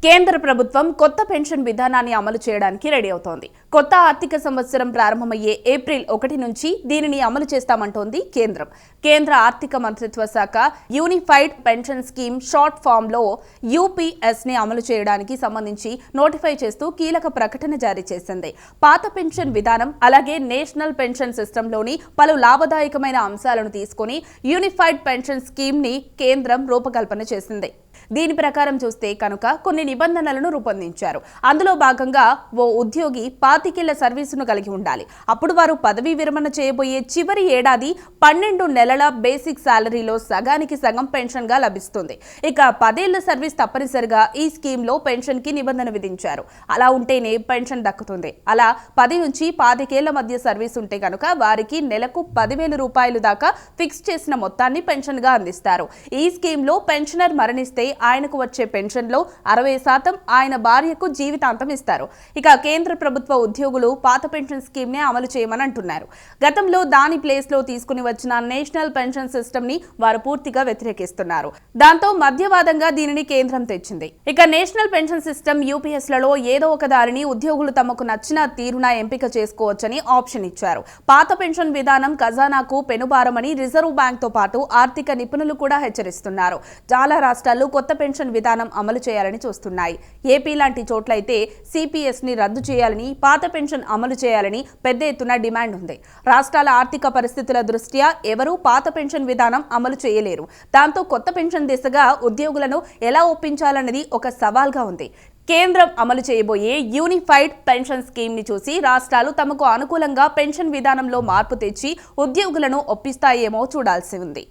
కేంద్ర ప్రభుత్వం కొత్త పెన్షన్ విధానాన్ని అమలు చేయడానికి రెడీ అవుతోంది. కొత్త ఆర్థిక సంవత్సరం ప్రారంభమయ్యే ఏప్రిల్ 1 నుంచి దీనిని అమలు చేస్తామంటోంది కేంద్రం. కేంద్ర ఆర్థిక మంత్రిత్వ శాఖ unified pension scheme short form లో యూపీఎస్ ని అమలు చేయడానికి సంబంధించి నోటిఫై చేస్తూ కీలక ప్రకటన జారీ చేసింది. పాత పెన్షన్ విధానం అలాగే నేషనల్ పెన్షన్ సిస్టంలోని పలు లాభదాయకమైన అంశాలను తీసుకుని యూనిఫైడ్ పెన్షన్ స్కీమ్ ని కేంద్రం రూపకల్పన చేసింది. దీని ప్రకారం చూస్తే కనుక కొన్ని నిబంధనలను రూపొందించారు. అందులో భాగంగా ఓ ఉద్యోగి 25 ఏళ్ల సర్వీసును కలిగి ఉండాలి. అప్పుడు వారు పదవీ విరమణ చేయబోయే చివరి ఏడాది 12 నెలల బేసిక్ శాలరీలో సగానికి సగం పెన్షన్ గా లభిస్తుంది. ఇక 10 ఏళ్ల సర్వీస్ తప్పనిసరిగా ఈ స్కీమ్ లో పెన్షన్ కి నిబంధన విధించారు. అలా ఉంటేనే పెన్షన్ దక్కుతుంది. అలా 10 నుంచి 25 ఏళ్ల మధ్య సర్వీస్ ఉంటే కనుక వారికి నెలకు 10,000 రూపాయలు దాకా ఫిక్స్ చేసిన మొత్తాన్ని పెన్షన్ గా అందిస్తారు. ఈ స్కీమ్ లో పెన్షనర్ మరణిస్తే ఆయనకు వచ్చే పెన్షన్ లో 60% ఆయన భార్యకు జీవితాంతం ఇస్తారు. ఇక కేంద్ర ప్రభుత్వ ఉద్యోగులు పాత పెన్షన్ స్కీమ్ ని అమలు చేయమని అంటున్నారు. గతంలో దాని ప్లేస్ లో తీసుకుని వచ్చిన నేషనల్ పెన్షన్ సిస్టమ్ ని వారు పూర్తిగా వ్యతిరేకిస్తున్నారు. దాంతో మధ్యవాదంగా దీనిని కేంద్రం తెచ్చింది. ఇక నేషనల్ పెన్షన్ సిస్టమ్ యూపీఎస్ లలో ఏదో ఒక దారిని ఉద్యోగులు తమకు నచ్చిన తీరున ఎంపిక చేసుకోవచ్చని ఆప్షన్ ఇచ్చారు. పాత పెన్షన్ విధానం ఖజానాకు పెనుభారమని రిజర్వ్ బ్యాంక్ తో పాటు ఆర్థిక నిపుణులు కూడా హెచ్చరిస్తున్నారు. చాలా రాష్ట్రాలు కొత్త పెన్షన్ విధానం అమలు చేయాలని చూస్తున్నాయి. ఏపీ లాంటి చోట్లయితే సిపిఎస్ ని రద్దు చేయాలని, పాత పెన్షన్ అమలు చేయాలని పెద్ద ఎత్తున డిమాండ్ ఉంది. రాష్ట్రాల ఆర్థిక పరిస్థితుల దృష్ట్యా ఎవరూ పాత పెన్షన్ విధానం అమలు చేయలేరు. దాంతో కొత్త పెన్షన్ దిశగా ఉద్యోగులను ఎలా ఒప్పించాలన్నది ఒక సవాల్గా ఉంది. కేంద్రం అమలు చేయబోయే యూనిఫైడ్ పెన్షన్ స్కీమ్ ని చూసి రాష్ట్రాలు తమకు అనుకూలంగా పెన్షన్ విధానంలో మార్పు తెచ్చి ఉద్యోగులను ఒప్పిస్తాయేమో చూడాల్సి ఉంది.